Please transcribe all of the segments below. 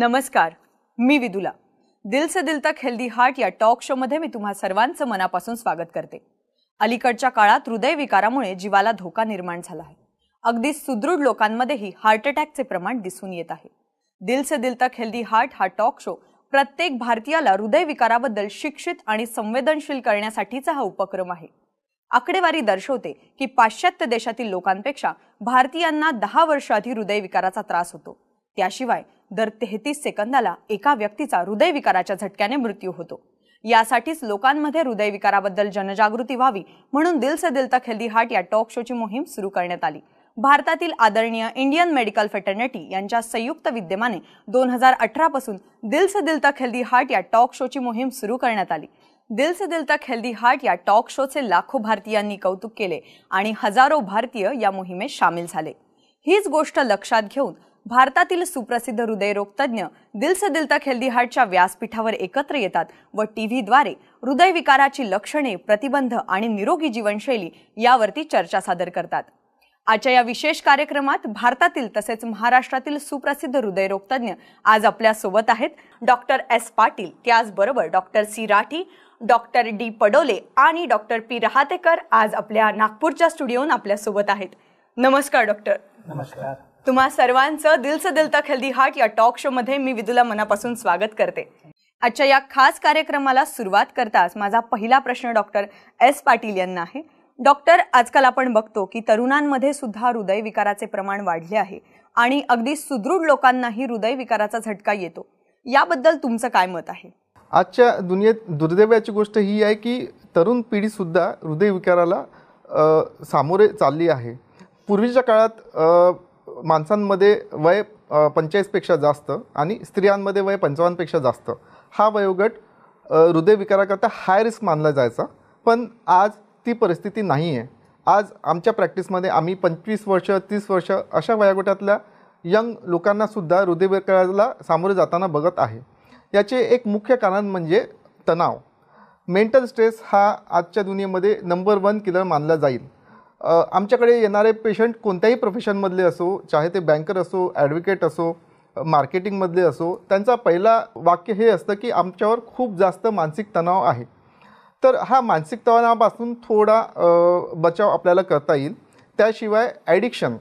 नमस्कार, मी विदुला. दिल से दिल तक हेल्दी हार्ट या टॉक शो मध्ये मी तुम्हा सर्वांचं मनापासून स्वागत करते. अलीकडच्या काळात हृदयविकारामुळे जीवाला धोका निर्माण झाला आहे. अगदी सुदृढ लोकांमध्येही हार्ट अटॅकचे प्रमाण दिसून येत आहे. दिल से दिल तक हेल्दी हार्ट हा टॉक शो प्रत्येक भारतीयाला हृदयविकाराबद्दल शिक्षित आणि संवेदनशील करण्यासाठीचा हा उपक्रम आहे. आकडेवारी दर्शवते की पाश्चात्य देशातील लोकांपेक्षा भारतीयांना 10 वर्ष आधी हृदयविकाराचा त्रास होतो. त्याशिवाय दर 33 सेकंदाला एका व्यक्तीचा हृदयविकाराच्या झटक्याने मृत्यू होतो. यासाठीच लोकांमध्ये हृदयविकाराबद्दल जनजागृती व्हावी म्हणून दिल से दिल तक हेल्दी हार्ट या टॉक शोची मोहीम सुरू करण्यात आली. भारतातील आदरणीय इंडियन मेडिकल फ्रेटर्निटी यांच्या संयुक्त विद्यमाने 2018 पासून दिल से दिल तक हेल्दी हार्ट या टॉक शोची मोहीम सुरू करण्यात आली. दिल से दिल तक हेल्दी हार्ट या टॉक शोचे लाखो भारतीयांनी कौतुक केले आणि हजारो भारतीय या मोहिमेत सामील झाले. हीच गोष्ट लक्षात घेऊन भारतातील सुप्रसिद्ध हृदयरोग तज्ञ दिल से दिल तक हेल्दी हार्टच्या व्यासपीठावर एकत्र येतात व टीव्हीद्वारे हृदयविकाराची लक्षणे, प्रतिबंध आणि निरोगी जीवनशैली यावरती चर्चा सादर करतात. आजच्या या विशेष कार्यक्रमात भारतातील तसेच महाराष्ट्रातील सुप्रसिद्ध हृदयरोग तज्ञ आज आपल्या सोबत आहेत. डॉक्टर एस पाटील, त्याचबरोबर doctor C Rathi, doctor D Padole आणि डॉक्टर पी रहातेकर आज आपल्या नागपूरच्या स्टुडिओत आपल्या सोबत आहेत. नमस्कार डॉक्टर. नमस्कार. तुम्हा सर्वांचं दिल से दिल तक हेल्दी हार्ट या टॉक शो मध्ये मी विदुला मनापासून स्वागत करते. आजच्या या खास कार्यक्रमाला सुरुवात करताच माझा पहिला प्रश्न डॉक्टर एस पाटील यांना आहे. डॉक्टर, आजकाल आपण बघतो की तरुणांमध्ये सुद्धा हृदयविकाराचे प्रमाण वाढले आहे आणि अगदी सुदृढ लोकांनाही हृदयविकाराचा झटका येतो. याबद्दल तुमचं काय मत आहे? आजच्या दुनियेत दुर्दैवाची गोष्ट ही आहे की तरुण पिढी सुद्धा हृदयविकाराला सामोरे चालली आहे. पूर्वीच्या काळात माणसांमध्ये वय 45 पेक्षा जास्त आणि स्त्रियांमध्ये वय 55 पेक्षा जास्त हा वयोगट हृदयविकाराकरता हाय रिस्क मानला जायचा. पण आज ती परिस्थिती नाही आहे. आज आमच्या प्रॅक्टिसमध्ये आम्ही 25 वर्ष 30 वर्ष अशा वयोगटातल्या यंग लोकांनासुद्धा हृदयविकाराला सामोरे जाताना बघत आहे. याचे एक मुख्य कारण म्हणजे तणाव. मेंटल स्ट्रेस हा आजच्या दुनियेमध्ये नंबर 1 किलर मानला जाईल. आमच्याकडे येणारे पेशंट कोणत्याही प्रोफेशनमधले असो, चाहे ते बँकर असो, ॲडव्होकेट असो, मार्केटिंगमधले असो, त्यांचा पहिला वाक्य हे असतं की आमच्यावर खूप जास्त मानसिक तणाव आहे. तर हा मानसिक तणावापासून थोडा बचाव आपल्याला करता येईल. त्याशिवाय ॲडिक्शन,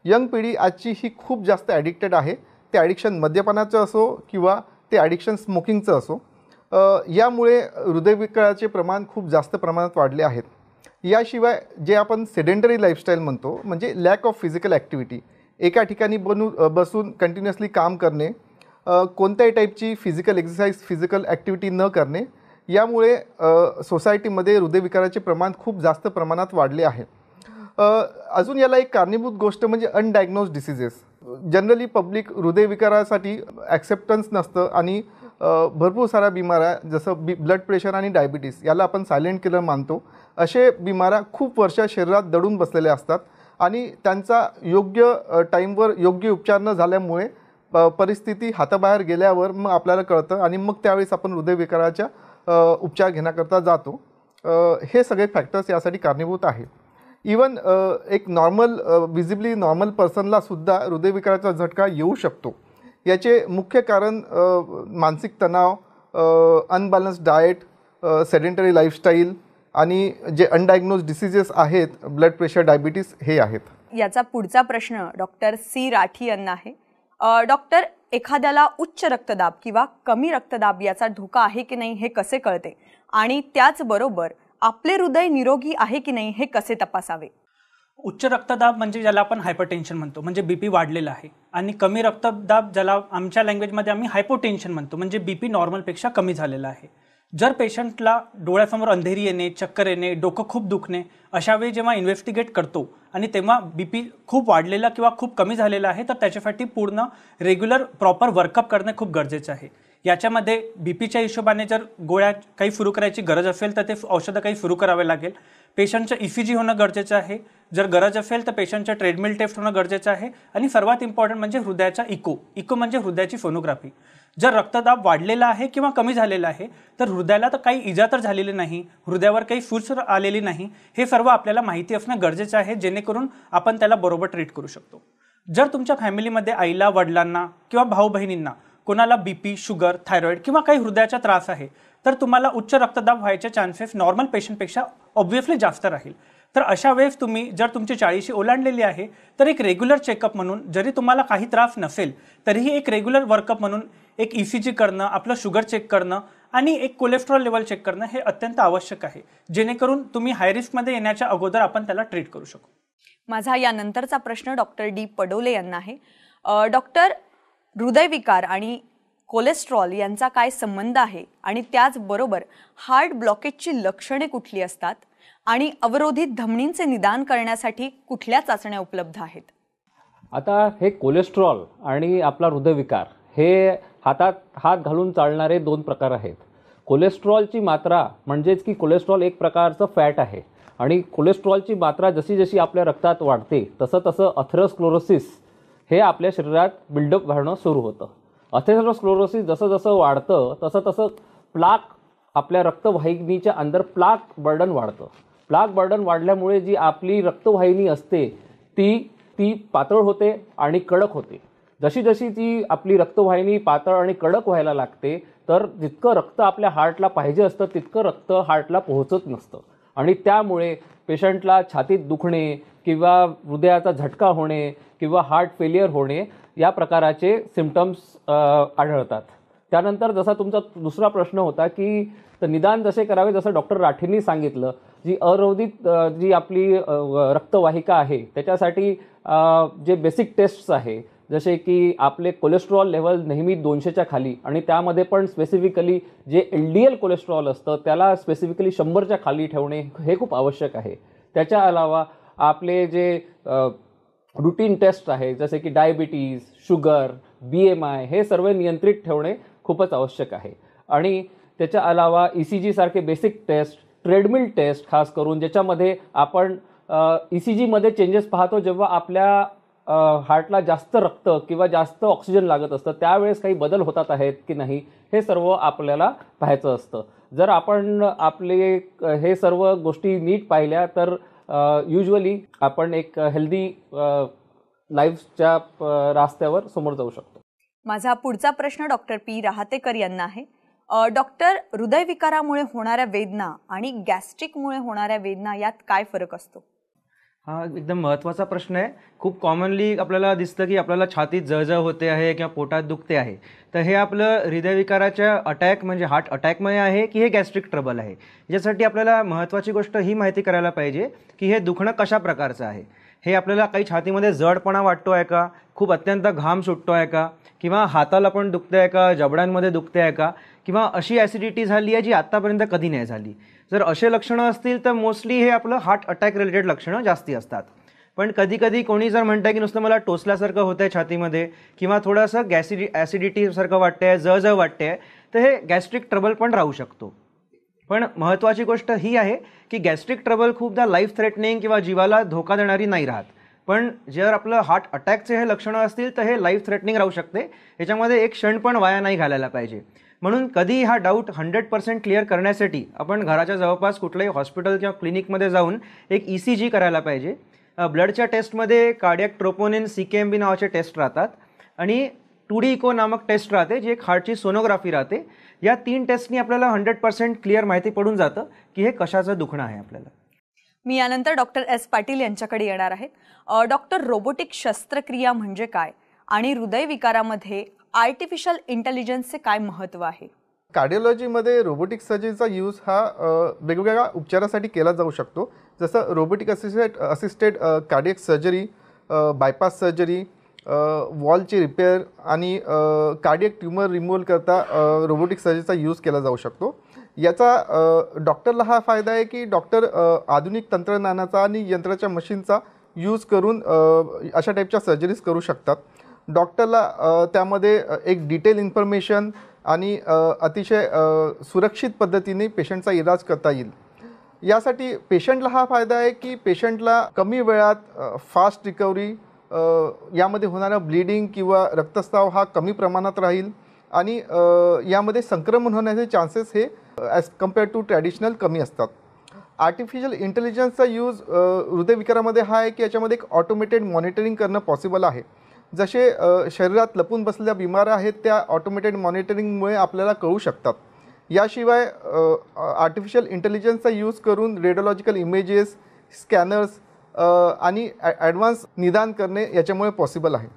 यंग पिढी आजची ही खूप जास्त ॲडिक्टेड आहे. ते ॲडिक्शन मद्यपानाचं असो किंवा ते ॲडिक्शन स्मोकिंगचं असो. यामुळे हृदयविकाराचे प्रमाण खूप जास्त प्रमाणात वाढले आहेत. याशिवाय जे आपण सेडेंटरी लाईफस्टाईल म्हणतो, म्हणजे लॅक ऑफ फिजिकल ॲक्टिव्हिटी, एका ठिकाणी बसून कंटिन्युअसली काम करणे, कोणत्याही टाईपची फिजिकल एक्सरसाइज, फिजिकल ॲक्टिव्हिटी न करणे, यामुळे सोसायटीमध्ये हृदयविकाराचे प्रमाण खूप जास्त प्रमाणात वाढले आहे. अजून याला एक कारणीभूत गोष्ट म्हणजे अनडायग्नोज डिसीजेस. जनरली पब्लिक हृदयविकारासाठी ॲक्सेप्टन्स नसतं आणि भरपूर साऱ्या बिमाऱ्या जसं ब्लड प्रेशर आणि डायबिटीस याला आपण सायलेंट किलर मानतो. असे बिमाऱ्या खूप वर्ष शरीरात दडून बसलेल्या असतात आणि त्यांचा योग्य टाईमवर योग्य उपचार न झाल्यामुळे परिस्थिती हाताबाहेर गेल्यावर मग आपल्याला कळतं आणि मग त्यावेळेस आपण हृदयविकाराच्या उपचार घेण्याकरता जातो. हे सगळे फॅक्टर्स यासाठी कारणीभूत आहे. इवन एक नॉर्मल विजिबली नॉर्मल पर्सनलासुद्धा हृदयविकाराचा झटका येऊ शकतो. याचे मुख्य कारण मानसिक तणाव, अनबॅलन्स्ड डाएट, सेडेंटरी लाईफस्टाईल आणि जे अनडायग्नोज डिसीजेस आहेत, ब्लड प्रेशर, डायबिटीस, हे आहेत. याचा पुढचा प्रश्न डॉक्टर सी राठी यांना आहे. डॉक्टर, एखाद्याला उच्च रक्तदाब किंवा कमी रक्तदाब याचा धोका आहे की नाही हे कसे कळते आणि त्याचबरोबर आपले हृदय निरोगी आहे की नाही हे कसे तपासावे? उच्च रक्तदाब म्हणजे ज्याला आपण हायपरटेन्शन म्हणतो, म्हणजे बीपी वाढलेला आहे. आणि कमी रक्तदाब ज्याला आमच्या लँग्वेजमध्ये आम्ही हायपोटेन्शन म्हणतो, म्हणजे बीपी नॉर्मलपेक्षा कमी झालेला आहे. जर पेशंटला डोळ्यासमोर अंधेरी येणे, चक्कर येणे, डोकं खूप दुखणे, अशा वेळी जेव्हा इन्व्हेस्टिगेट करतो आणि तेव्हा बीपी खूप वाढलेला किंवा खूप कमी झालेला आहे तर त्याच्यासाठी पूर्ण रेग्युलर प्रॉपर वर्कअप करणे खूप गरजेचं आहे. याच्यामध्ये बीपीच्या हिशोबाने जर गोळ्या काही सुरू करायची गरज असेल तर ते औषधं काही सुरू करावे लागेल. पेशंटचं ECG होणं गरजेचं आहे. जर गरज असेल तर पेशंटचं ट्रेडमिल टेस्ट होणं गरजेचं आहे. आणि सर्वात इम्पॉर्टंट म्हणजे हृदयाचा इको म्हणजे हृदयाची सोनोग्राफी. जर रक्तदाब वाढलेला आहे किंवा कमी झालेला आहे तर हृदयाला तर काही इजा तर झालेली नाही, हृदयावर काही सूज आलेली नाही, हे सर्व आपल्याला माहिती असणं गरजेचं आहे, जेणेकरून आपण त्याला बरोबर ट्रीट करू शकतो. जर तुमच्या फॅमिलीमध्ये आईला, वडिलांना किंवा भाऊ बहिणींना कोणाला बीपी, शुगर, थायरॉइड किंवा काही हृदयाचा त्रास आहे तर तुम्हाला उच्च रक्तदाब व्हायचे चान्सेस नॉर्मल पेशंटपेक्षा ऑब्व्हियसली जास्त राहील. तर अशा वेळेस तुम्ही जर तुमची 40शी ओलांडलेली आहे तर एक रेग्युलर चेकअप म्हणून, जरी तुम्हाला काही त्रास नसेल तरीही एक रेग्युलर वर्कअप म्हणून एक ECG करणं, आपलं शुगर चेक करणं आणि एक कोलेस्ट्रॉल लेवल चेक करणं हे अत्यंत आवश्यक आहे, जेणेकरून तुम्ही हाय रिस्कमध्ये येण्याच्या अगोदर आपण त्याला ट्रीट करू शकू. माझा यानंतरचा प्रश्न डॉक्टर डी पडोले यांना आहे. डॉक्टर, हृदयविकार आणि कोलेस्ट्रॉल यांचा काय संबंध आहे आणि त्याचबरोबर हार्ट ब्लॉकेजची लक्षणे कुठली असतात आणि अवरोधित धमनींचे निदान करण्यासाठी कुठल्या चाचण्या उपलब्ध आहेत? आता हे कोलेस्ट्रॉल आणि आपला हृदयविकार हे हातात हात घालून चालणारे दोन प्रकार आहेत. कोलेस्ट्रॉलची मात्रा म्हणजेच की कोलेस्ट्रॉल एक प्रकारचं फॅट आहे आणि कोलेस्ट्रॉलची मात्रा जशी जशी आपल्या रक्तात वाढते तसं तसं अथेरोस्क्लेरोसिस हे आपल्या शरीरात बिल्डअप व्हायला सुरू होतं. अथेरोस्क्लेरोसिस जसं जसं वाढतं तसं तसं प्लाक आपल्या रक्तवाहिनीच्या अंदर प्लाक बर्डन वाढतं. प्लाक बर्डन वाढल्यामुळे जी आपली रक्तवाहिनी असते ती पातळ होते आणि कडक होते. जशी जशी ती आपली रक्तवाहिनी पातळ आणि कडक व्हायला लागते तर जितकं रक्त आपल्या हार्टला पाहिजे असतं तितकं रक्त हार्टला पोहोचत नसतं आणि त्यामुळे पेशंटला छातीत दुखणे किंवा हृदयाचा झटका होणे किंवा हार्ट फेलियर होणे या प्रकाराचे सिम्पटम्स आढळतात. त्यानंतर जसा तुमचा दुसरा प्रश्न होता की तर निदान जसे करावे, जसं डॉक्टर राठींनी सांगितलं, जी अवरोधित जी आपली रक्तवाहिका आहे त्याच्यासाठी जे बेसिक टेस्ट्स आहे जसे की आपले कोलेस्ट्रॉल लेवल नेहमी 200च्या खाली आणि त्यामध्ये पण स्पेसिफिकली जे LDL कोलेस्ट्रॉल असतं त्याला स्पेसिफिकली 100च्या खाली ठेवणे हे खूप आवश्यक आहे. त्याच्या अलावा आपले जे रुटीन टेस्ट आहे जसे की डायबिटीज, शुगर, BMI हे सर्व नियंत्रित ठेवणे खूपच आवश्यक आहे. आणि त्याच्या अलावा ECG सारखे बेसिक टेस्ट, ट्रेडमिल टेस्ट खास करून ज्याच्यामध्ये आपण ECGमध्ये चेंजेस पाहतो जेव्हा आपल्या हार्टला जास्त रक्त किंवा जास्त ऑक्सिजन लागत असतं त्यावेळेस काही बदल होतात आहेत की नाही हे सर्व आपल्याला पाहायचं असतं. जर आपण आपले हे सर्व गोष्टी नीट पाहिल्या तर युजली आपण एक हेल्दी लाईफच्या रस्त्यावर समोर जाऊ शकतो. माझा पुढचा प्रश्न डॉक्टर पी राहतेकर यांना आहे. डॉक्टर, हृदयविकारामुळे होणाऱ्या वेदना आणि गॅस्ट्रिकमुळे होणाऱ्या वेदना यात काय फरक असतो? हा एकदम महत्त्वाचा प्रश्न आहे. खूप कॉमनली आपल्याला दिसतं की आपल्याला छातीत जळजळ होते आहे किंवा पोटात दुखते आहे, तर हे आपलं हृदयविकाराच्या अटॅक म्हणजे हार्ट अटॅकमुळे आहे की हे गॅस्ट्रिक ट्रबल आहे. याच्यासाठी आपल्याला महत्त्वाची गोष्ट ही माहिती करायला पाहिजे की हे दुखणं कशा प्रकारचं आहे. हे आपल्याला काही छातीमध्ये जडपणा वाटतो आहे का, खूप अत्यंत घाम सुटतो आहे का, किंवा हाताला पण दुखते आहे का, जबड्यांमध्ये दुखते आहे का, किंवा अशी ॲसिडिटी झाली आहे जी आत्तापर्यंत कधी नाही झाली. जर असे लक्षणं असतील तर मोस्टली हे आपलं हार्ट अटॅक रिलेटेड लक्षणं जास्ती असतात. पण कधी कधी कोणी जर म्हणतं की नुसतं मला टोचल्यासारखं होतं आहे छातीमध्ये किंवा थोडंसं ॲसिडिटीसारखं वाटतं आहे, जळजळ वाटते आहे, तर हे गॅस्ट्रिक ट्रबल पण राहू शकतो. पण महत्त्वाची गोष्ट ही आहे की गॅस्ट्रिक ट्रबल खूपदा लाईफ थ्रेटनिंग किंवा जीवाला धोका देणारी नाही राहत. पण जर आपलं हार्ट अटॅकचे हे लक्षणं असतील तर हे लाईफ थ्रेटनिंग राहू शकते. याच्यामध्ये एक क्षण पण वाया नाही घालायला पाहिजे. म्हणून कधी हा डाऊट 100% क्लिअर करण्यासाठी आपण घराच्या जवळपास कुठल्याही हॉस्पिटल किंवा क्लिनिकमध्ये जाऊन एक ECG करायला पाहिजे. ब्लडच्या टेस्टमध्ये कार्डियक ट्रोपोनिन, CKMB नावाचे टेस्ट राहतात आणि 2D इको नामक टेस्ट राहते जी एक हार्टची सोनोग्राफी राहते. या 3 टेस्टनी आपल्याला 100% क्लिअर माहिती पडून जातं की हे कशाचं दुखणं आहे आपल्याला. मी यानंतर डॉक्टर S पाटील यांच्याकडे येणार आहेत. डॉक्टर, रोबोटिक शस्त्रक्रिया म्हणजे काय आणि हृदयविकारामध्ये आर्टिफिशियल इंटेलिजन्सचे काय महत्त्व आहे? कार्डिओलॉजीमध्ये रोबोटिक सर्जरीचा यूज हा वेगवेगळ्या उपचारासाठी केला जाऊ शकतो. जसं robotic assisted cardiac surgery, bypass surgery, वॉलची रिपेअर आणि कार्डियक ट्यूमर रिमूव्हल करता रोबोटिक सर्जरीचा यूज केला जाऊ शकतो. याचा डॉक्टरला हा फायदा आहे की डॉक्टर आधुनिक तंत्रज्ञानाचा आणि यंत्राच्या मशीनचा यूज करून अशा टाईपच्या सर्जरीज करू शकतात. डॉक्टरला त्यामध्ये एक डिटेल इन्फॉर्मेशन आणि अतिशय सुरक्षित पद्धतीने पेशंटचा इलाज करता येईल. यासाठी पेशंटला हा फायदा आहे की पेशंटला कमी वेळात फास्ट रिकव्हरी, यामध्ये होणारा ब्लिडिंग किंवा रक्तस्राव हा कमी प्रमाणात राहील आणि यामध्ये संक्रमण होण्याचे चान्सेस हे ॲज कम्पेअर टू ट्रॅडिशनल कमी असतात. आर्टिफिशियल इंटेलिजन्सचा यूज हृदयविकारामध्ये हा आहे की याच्यामध्ये एक ऑटोमेटेड मॉनिटरिंग करणं पॉसिबल आहे. जसे शरीरात लपून बसलेल्या बिमाऱ्या आहेत त्या ऑटोमेटेड मॉनिटरिंगमुळे आपल्याला कळू शकतात. याशिवाय आर्टिफिशियल इंटेलिजन्सचा यूज करून रेडिओलॉजिकल इमेजेस, स्कॅनर्स आणि ॲडव्हान्स निदान करणे याच्यामुळे पॉसिबल आहे.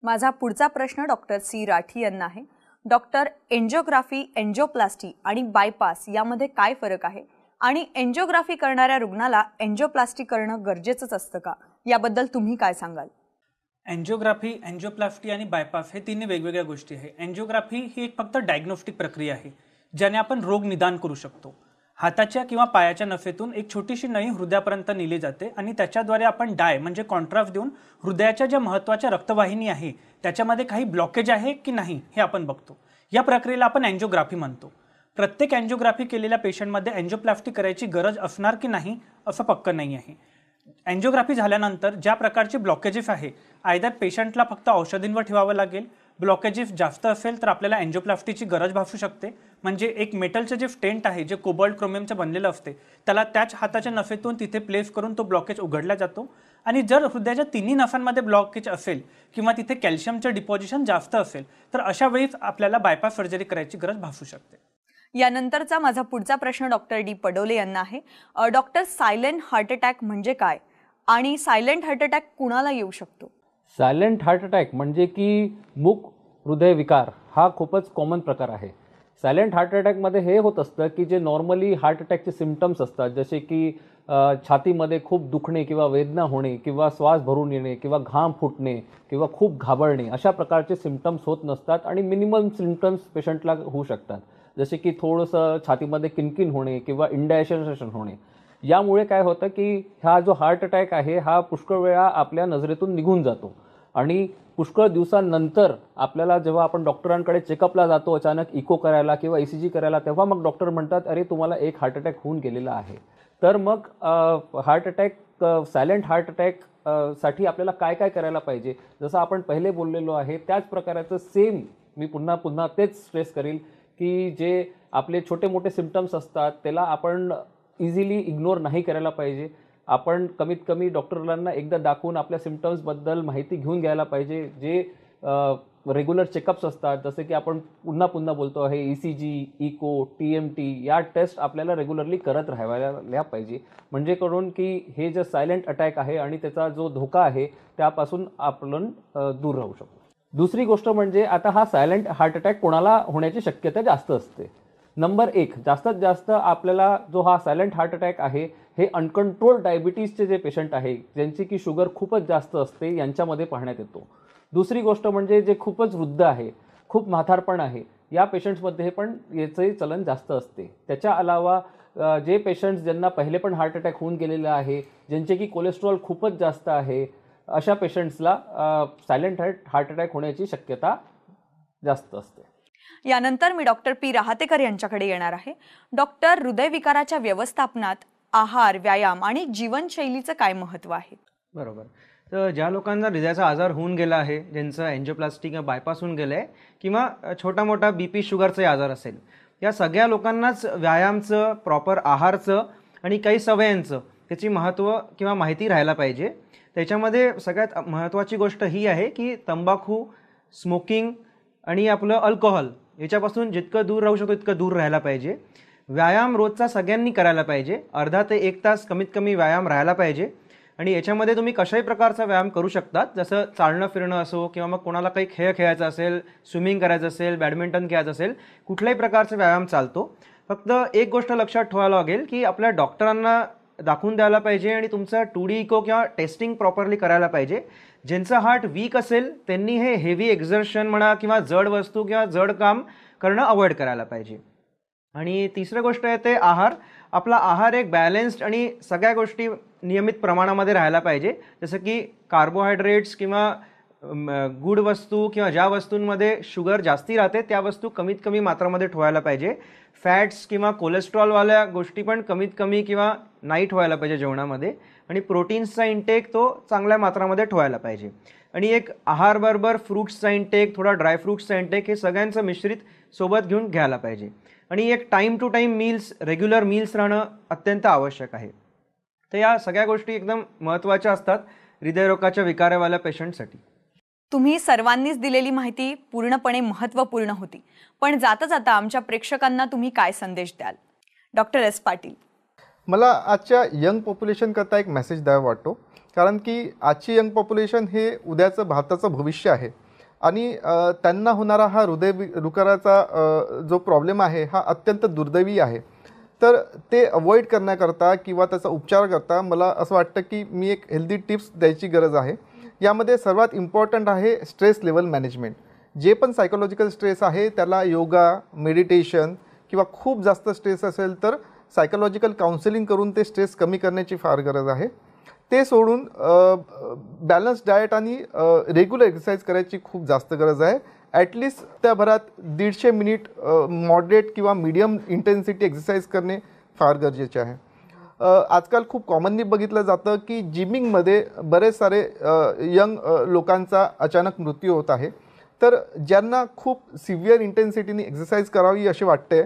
माझा पुढचा प्रश्न डॉक्टर सी राठी यांना आहे. डॉक्टर, एंजिओग्राफी, एंजिओप्लास्टी आणि बायपास यामध्ये काय फरक आहे आणि एंजिओग्राफी करणाऱ्या रुग्णाला एंजिओप्लास्टी करणं गरजेचंच असतं का? याबद्दल तुम्ही काय सांगाल? एंजिओग्राफी, एंजिओप्लास्टी आणि बायपास हे तिन्ही वेगवेगळ्या गोष्टी आहे. एंजिओग्राफी ही एक फक्त डायग्नोस्टिक प्रक्रिया आहे ज्याने आपण रोग निदान करू शकतो. हाताच्या किंवा पायाच्या नफेतून एक छोटीशी नळी हृदयापर्यंत नेली जाते आणि त्याच्याद्वारे आपण डाय म्हणजे कॉन्ट्रास्ट देऊन हृदयाच्या ज्या महत्त्वाच्या रक्तवाहिनी आहे त्याच्यामध्ये काही ब्लॉकेज आहे की नाही हे आपण बघतो. या प्रक्रियेला आपण एंजिओग्राफी म्हणतो. प्रत्येक एंजिओग्राफी केलेल्या पेशंटमध्ये एंजिओप्लास्टी करायची गरज असणार की नाही असं पक्कं नाही आहे. एंजिओग्राफी झाल्यानंतर ज्या प्रकारचे ब्लॉकेजेस आहे आयदर पेशंटला फक्त औषधींवर ठेवावं लागेल, ब्लॉकेजेस जास्त असेल तर आपल्याला एंजिओप्लास्टीची गरज भासू शकते. म्हणजे एक मेटलचं जे स्टेंट आहे जे कोबाल्ट क्रोमियमचं बनलेलं असते त्याला त्याच हाताच्या नफेतून तिथे प्लेस करून तो ब्लॉकेज उघडला जातो. आणि जर हृदयाच्या तिन्ही नसांमध्ये ब्लॉकेज असेल किंवा तिथे कॅल्शियमचं डिपॉझिशन जास्त असेल तर अशा वेळीच आपल्याला बायपास सर्जरी करायची गरज भासू शकते. यानंतरचा माझा पुढचा प्रश्न डॉक्टर डी पडोले यांना आहे. डॉक्टर, सायलेंट हार्ट अटॅक म्हणजे काय आणि सायलेंट हार्ट अटॅक कुणाला येऊ शकतो? सायलेंट हार्ट अटॅक म्हणजे की मूक हृदयविकार हा खूपच कॉमन प्रकार आहे. सायलेंट हार्ट अटॅकमध्ये हे होत असतं की जे नॉर्मली हार्ट अटॅकचे सिम्पटम्स असतात जसे की छातीमध्ये खूप दुखणे किंवा वेदना होणे किंवा श्वास भरून येणे किंवा घाम फुटणे किंवा खूप घाबरणे अशा प्रकारचे सिम्पटम्स होत नसतात आणि मिनिमम सिम्पटम्स पेशंटला होऊ शकतात. जसे की थोडंसं छातीमध्ये किनकिन होणे किंवा इंडायसेशन होणे. यामुळे काय होतं की हा जो हार्ट अटॅक आहे हा पुष्कळ वेळा आपल्या नजरेतून निघून जातो आणि पुष्कळ दिवसांनंतर आपल्याला जेव्हा आपण डॉक्टरांकडे चेकअपला जातो अचानक इको करायला किंवा ECG करायला तेव्हा मग डॉक्टर म्हणतात अरे तुम्हाला एक हार्ट अटॅक होऊन गेलेला आहे. तर मग heart attack, silent heart attack साठी आपल्याला काय काय करायला पाहिजे, जसं आपण पहिले बोललेलो आहे त्याच प्रकाराचं सेम मी पुन्हा तेच स्ट्रेस करील की जे आपले छोटे मोठे सिम्पटम्स असतात त्याला आपण इझिली इग्नोर नाही करायला पाहिजे. आपण कमीत कमी डॉक्टरांना एकदा दाखवून आपल्या सिम्पटम्सबद्दल माहिती घेऊन घ्यायला पाहिजे. जे रेग्युलर चेकअप्स असतात जसे की आपण पुन्हा बोलतो आहे ECG, इको, TMT या टेस्ट आपल्याला रेग्युलरली करत राहायला पाहिजे. म्हणजे करून की हे जे सायलेंट अटॅक आहे आणि त्याचा जो धोका आहे त्यापासून आपण दूर राहू शकतो. दुसरी गोष्ट म्हणजे आता हा सायलेंट हार्ट अटॅक कोणाला होण्याची शक्यता जास्त असते. नंबर 1, जास्तीत जास्त आपल्याला जो हा सायलेंट हार्ट अटॅक आहे हे अनकंट्रोल डायबिटीजचे जे पेशंट आहे ज्यांची की शुगर खूपच जास्त असते यांच्यामध्ये पाहण्यात येतो. दुसरी गोष्ट म्हणजे जे खूपच वृद्ध आहे, खूप म्हातारपण आहे या पेशंट्समध्ये हे पण याचे चलन जास्त असते. त्याच्या अलावा जे पेशंट्स ज्यांना पहिले पण हार्ट अटॅक होऊन गेलेला आहे, ज्यांचे की कोलेस्ट्रॉल खूपच जास्त आहे, अशा पेशंट्सला सायलेंट हार्ट अटॅक होण्याची शक्यता जास्त असते. यानंतर मी डॉक्टर पी राहतेकर यांच्याकडे येणार आहे. डॉक्टर, हृदयविकाराच्या व्यवस्थापनात आहार, व्यायाम आणि जीवनशैलीचं काय महत्त्व आहे? बरोबर. तर ज्या लोकांना हृदयाचा आजार होऊन गेला आहे, ज्यांचं एंजिओप्लास्टी किंवा बायपास होऊन गेलं आहे किंवा छोटा मोठा BP शुगरचाही आजार असेल, या सगळ्या लोकांनाच व्यायामचं, प्रॉपर आहारचं आणि काही सवयींचं त्याची महत्त्व किंवा माहिती राहायला पाहिजे. त्याच्यामध्ये सगळ्यात महत्त्वाची गोष्ट ही आहे की तंबाखू, स्मोकिंग आणि आपलं अल्कोहोल याच्यापासून जितकं दूर राहू शकतो तितकं दूर राहायला पाहिजे. व्यायाम रोजचा सगळ्यांनी करायला पाहिजे. अर्धा ते 1 तास कमीत कमी व्यायाम राहायला पाहिजे. आणि याच्यामध्ये तुम्ही कशाही प्रकारचा व्यायाम करू शकतात, जसं चालणं फिरणं असो किंवा मग कोणाला काही खेळ खेळायचा असेल, स्विमिंग करायचं असेल, बॅडमिंटन खेळायचं असेल, कुठल्याही प्रकारचा व्यायाम चालतो. फक्त एक गोष्ट लक्षात ठेवायला लागेल की आपल्या डॉक्टरांना दाखवून द्यायला पाहिजे आणि तुमचं 2D इको किंवा टेस्टिंग प्रॉपरली करायला पाहिजे. ज्यांचं हार्ट वीक असेल त्यांनी हे हेवी एक्झर्शन म्हणा किंवा जड वस्तू किंवा जड काम करणं अवॉइड करायला पाहिजे. आणि तिसरी गोष्ट येते आहार. आपला आहार एक बॅलन्स्ड आणि सगळ्या गोष्टी नियमित प्रमाणामध्ये राहायला पाहिजे. जसं की कार्बोहायड्रेट्स किंवा गुड वस्तू किंवा ज्या वस्तूंमध्ये शुगर जास्ती राहते त्या वस्तू कमीत कमी मात्रामध्ये ठेवायला पाहिजे. फॅट्स किंवा कोलेस्ट्रॉलवाल्या गोष्टी पण कमीत कमी किंवा नाही ठेवायला पाहिजे जेवणामध्ये. आणि प्रोटीन्सचा इंटेक तो चांगल्या मात्रामध्ये ठेवायला पाहिजे. आणि एक आहारबरोबर फ्रूट्सचा इंटेक, थोडा ड्रायफ्रूट्सचा इंटेक हे सगळ्यांचं मिश्रित सोबत घेऊन घ्यायला पाहिजे. आणि एक time to time meals, regular meals राहणं अत्यंत आवश्यक आहे. तर या सगळ्या गोष्टी एकदम महत्त्वाच्या असतात हृदयरोगाच्या विकारावाल्या पेशंटसाठी. तुम्ही सर्वांनीच दिलेली माहिती पूर्णपणे महत्त्वपूर्ण होती, पण जाता जाता आमच्या प्रेक्षकांना तुम्ही काय संदेश द्याल? Doctor S Patil. मला आजच्या यंग पॉप्युलेशन करता एक मेसेज द्यावा वाटतो, कारण की आजची यंग पॉप्युलेशन हे उद्याचं भारताचं भविष्य आहे आणि त्यांना होणारा हा हृदयविकाराचा जो प्रॉब्लेम आहे हा अत्यंत दुर्दैवी आहे. तर ते अवॉइड करण्याकरता किंवा त्याचा उपचार करता मला असं वाटतं की मी एक हेल्दी टिप्स द्यायची गरज आहे. यामध्ये सर्वात इम्पॉर्टंट आहे स्ट्रेस लेवल मॅनेजमेंट. जे पण सायकोलॉजिकल स्ट्रेस आहे त्याला योगा, मेडिटेशन किंवा खूप जास्त स्ट्रेस असेल तर सायकोलॉजिकल काउन्सिलिंग करून ते स्ट्रेस कमी करण्याची फार गरज आहे. ते सोडून बॅलन्स डाएट आणि रेग्युलर एक्सरसाइज करायची खूप जास्त गरज आहे. ॲटलिस्ट त्याभरात 150 मिनिट मॉडरेट किंवा मीडियम इंटेन्सिटी एक्सरसाइज करणे फार गरजेचे आहे. आजकाल खूप कॉमनली बघितलं जातं की जिमिंगमध्ये बरेच सारे यंग लोकांचा अचानक मृत्यू होत आहे. तर ज्यांना खूप सिव्हिअर इंटेन्सिटीने एक्सरसाइज करावी असे वाटते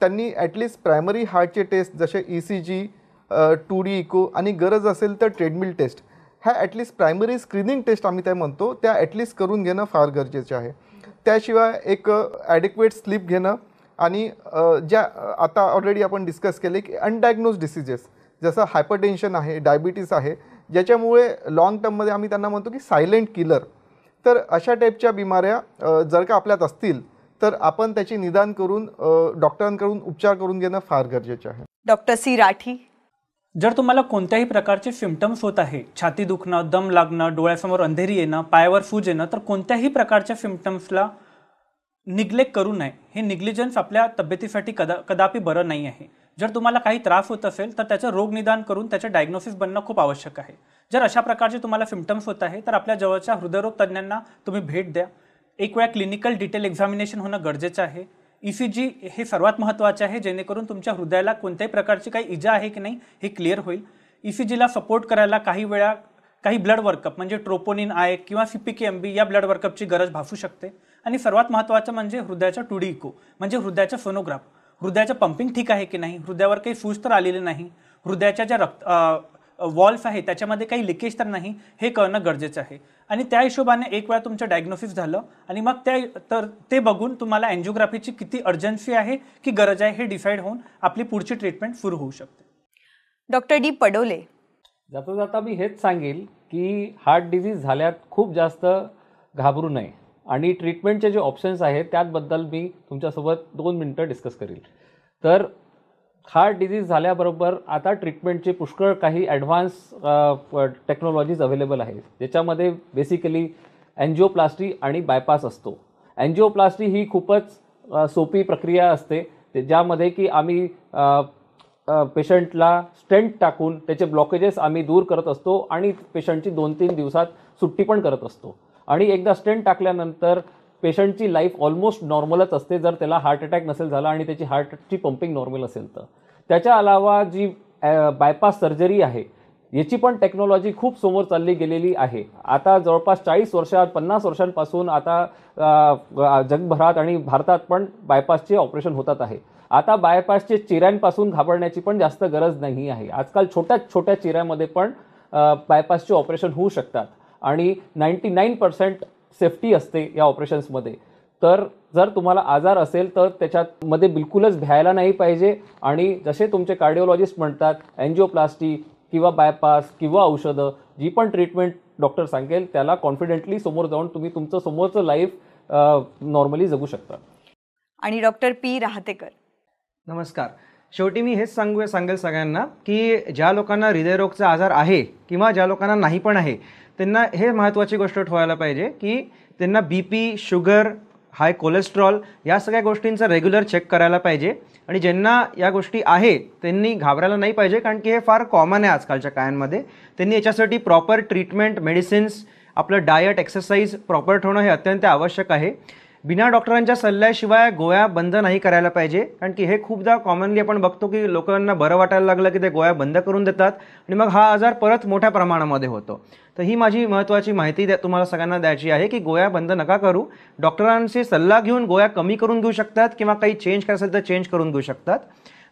त्यांनी ॲटलिस्ट प्रायमरी हार्टचे टेस्ट जसे ECG, 2D इको आणि गरज असेल तर ट्रेडमिल टेस्ट, ह्या ॲटलिस्ट प्रायमरी स्क्रीनिंग टेस्ट आम्ही त्या म्हणतो त्या ॲटलिस्ट करून घेणं फार गरजेचे आहे. त्याशिवाय एक ॲडिक्वेट स्लीप घेणं आणि ज्या आता ऑलरेडी आपण डिस्कस केले की अनडायग्नोज डिसीजेस जसं हायपरटेन्शन आहे, डायबिटीस आहे, ज्याच्यामुळे लाँग टर्ममध्ये आम्ही त्यांना म्हणतो की सायलेंट किलर. तर अशा टाईपच्या बिमाऱ्या जर का आपल्यात असतील तर आपण त्याची निदान करून डॉक्टरांकडून उपचार करून घेणं फार गरजेचे आहे. Doctor C Rathi. जर तुम्हाला कोणत्याही प्रकारचे सिम्पटम्स होत आहे, छाती दुखणं, दम लागणं, डोळ्यासमोर अंधेरी येणं, पायावर सूज येणं, तर कोणत्याही प्रकारच्या सिम्पटम्सला निग्लेक्ट करू नये. हे निग्लिजन्स आपल्या तब्येतीसाठी कदापि बरं नाही आहे. जर तुम्हाला काही त्रास होत असेल तर त्याचं रोग निदान करून त्याचं डायग्नोसिस बनणं खूप आवश्यक आहे. जर अशा प्रकारचे तुम्हाला सिम्पटम्स होत आहे तर आपल्या जवळच्या हृदयरोग तज्ज्ञांना तुम्ही भेट द्या. एक वेळा क्लिनिकल डिटेल एक्झामिनेशन होणं गरजेचं आहे. ECG हे सर्वात महत्त्वाचे आहे, जेणेकरून तुमच्या हृदयाला कोणत्याही प्रकारची काही इजा आहे की नाही हे क्लिअर होईल. ECGला सपोर्ट करायला काही वेळा काही ब्लड वर्कअप म्हणजे ट्रोपोनिन I किंवा CPK-MB या ब्लड वर्कअपची गरज भासू शकते. आणि सर्वात महत्त्वाचं म्हणजे हृदयाचा 2D इको म्हणजे हृदयाचा सोनोग्राफ. हृदयाचं पंपिंग ठीक आहे की नाही, हृदयावर काही सूज तर आलेली नाही, हृदयाच्या ज्या वॉल्स आहे त्याच्यामध्ये काही लिकेज तर नाही, हे कळणं गरजेचं आहे. आणि त्या हिशोबाने एक वेळा तुमचं डायग्नोसिस झालं आणि मग ते बघून तुम्हाला अँजिओग्राफीची किती अर्जन्सी आहे की गरज आहे हे डिसाईड होऊन आपली पुढची ट्रीटमेंट सुरू होऊ शकते. Doctor D Padole. जाता जाता मी हेच सांगेल की हार्ट डिझीज झाल्यात खूप जास्त घाबरू नये आणि ट्रीटमेंटचे जे ऑप्शन्स आहेत त्याबद्दल मी तुमच्यासोबत 2 मिनिटं डिस्कस करेल. तर हार्ट डिझीज झाल्याबरोबर आता ट्रीटमेंटचे पुष्कळ काही ॲडव्हान्स टेक्नॉलॉजीज अवेलेबल आहेत, ज्याच्यामध्ये बेसिकली अँजिओप्लास्टी आणि बायपास असतो. अँजिओप्लास्टी ही खूपच सोपी प्रक्रिया असते, ज्यामध्ये की आम्ही पेशंटला स्टेंट टाकून त्याचे ब्लॉकेजेस आम्ही दूर करत असतो आणि पेशंटची 2-3 दिवसात सुट्टी पण करत असतो. आणि एकदा स्टेंट टाकल्यानंतर पेशंटची लाईफ ऑलमोस्ट नॉर्मलच असते जर त्याला हार्ट अटॅक नसेल झाला आणि त्याची हार्टची पंपिंग नॉर्मल असेल तर. त्याच्या अलावा जी बायपास सर्जरी आहे याची पण टेक्नॉलॉजी खूप समोर चालली गेलेली आहे. आता जवळपास 50 वर्षांपासून आता जगभरात आणि भारतात पण बायपासचे ऑपरेशन होतात आहे. आता बायपासचे चिऱ्यांपासून घाबरण्याची पण जास्त गरज नाही आहे. आजकाल छोट्या चिऱ्यामध्ये पण बायपासचे ऑपरेशन होऊ शकतात आणि 99% सेफ्टी असते या ऑपरेशन्समध्ये. तर जर तुम्हाला आजार असेल तर त्याच्यामध्ये बिलकुलच भ्यायला नाही पाहिजे आणि जसे तुमचे कार्डिओलॉजिस्ट म्हणतात अँजिओप्लास्टी किंवा बायपास किंवा औषधं जी पण ट्रीटमेंट डॉक्टर सांगेल त्याला कॉन्फिडेंटली समोर जाऊन तुम्ही तुमचं समोरचं लाईफ नॉर्मली जगू शकता. आणि डॉक्टर पी राहतेकर. नमस्कार. शेवटी मी हेच सांगेल सगळ्यांना की ज्या लोकांना हृदयरोगचा आजार आहे किंवा ज्या लोकांना नाही पण आहे त्यांना हे महत्त्वाची गोष्ट ठेवायला पाहिजे की त्यांना BP, शुगर, हाय कोलेस्ट्रॉल या सगळ्या गोष्टींचा रेग्युलर चेक करायला पाहिजे. आणि ज्यांना या गोष्टी आहे त्यांनी घाबरायला नाही पाहिजे, कारण की हे फार कॉमन आहे आजकालच्या काळांमध्ये. त्यांनी याच्यासाठी प्रॉपर ट्रीटमेंट, मेडिसिन्स, आपलं डायट, एक्सरसाइज प्रॉपर ठेवणं हे अत्यंत आवश्यक आहे. बिना डॉक्टरांच्या सल्ल्याशिवाय गोळ्या बंद नाही करायला पाहिजे, कारण की हे खूपदा कॉमनली आपण बघतो की लोकांना बरं वाटायला लागलं की ते गोळ्या बंद करून देतात आणि मग हा आजार परत मोठ्या प्रमाणामध्ये होतो. तर ही माझी महत्त्वाची माहिती तुम्हाला सगळ्यांना द्यायची आहे की गोळ्या बंद नका करू. डॉक्टरांशी सल्ला घेऊन गोळ्या कमी करून घेऊ शकतात किंवा काही चेंज करायचं असेल तर चेंज करून घेऊ शकतात.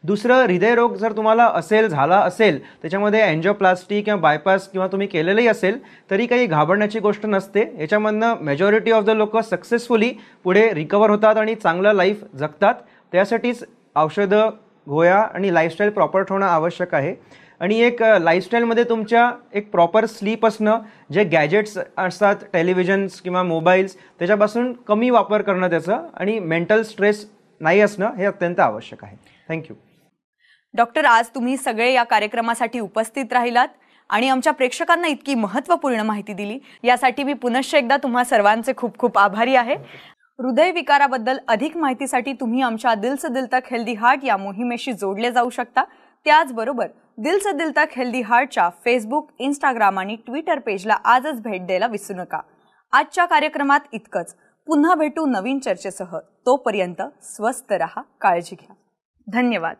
दुसरं, हृदयरोग जर तुम्हाला झाला असेल त्याच्यामध्ये अँजिओप्लास्टी किंवा बायपास किंवा तुम्ही केलेलंही असेल तरी काही घाबरण्याची गोष्ट नसते. याच्यामधनं मेजॉरिटी ऑफ द लोक सक्सेसफुली पुढे रिकवर होतात आणि चांगलं लाईफ जगतात. त्यासाठीच औषधं, गोळ्या आणि लाईफस्टाईल प्रॉपर ठेवणं आवश्यक आहे. आणि एक लाईफस्टाईलमध्ये तुमच्या एक प्रॉपर स्लीप असणं, जे गॅजेट्स असतात टेलिव्हिजन्स किंवा मोबाईल्स त्याच्यापासून कमी वापर करणं त्याचं, आणि मेंटल स्ट्रेस नाही असणं हे अत्यंत आवश्यक आहे. थँक्यू. डॉक्टर, आज तुम्ही सगळे या कार्यक्रमासाठी उपस्थित राहिलात आणि आमच्या प्रेक्षकांना इतकी महत्त्वपूर्ण माहिती दिली, यासाठी मी पुनश्च एकदा तुम्हा सर्वांचे खूप खूप आभारी आहे. हृदयविकाराबद्दल अधिक माहितीसाठी तुम्ही आमच्या दिल से दिल तक हेल्दी हार्ट या मोहिमेशी जोडले जाऊ शकता. त्याचबरोबर दिल से दिल तक हेल्दी हार्टच्या फेसबुक, इंस्टाग्राम आणि ट्विटर पेजला आजच भेट द्यायला विसरू नका. आजच्या कार्यक्रमात इतकंच. पुन्हा भेटू नवीन चर्चेसह. तोपर्यंत स्वस्थ रहा, काळजी घ्या. धन्यवाद.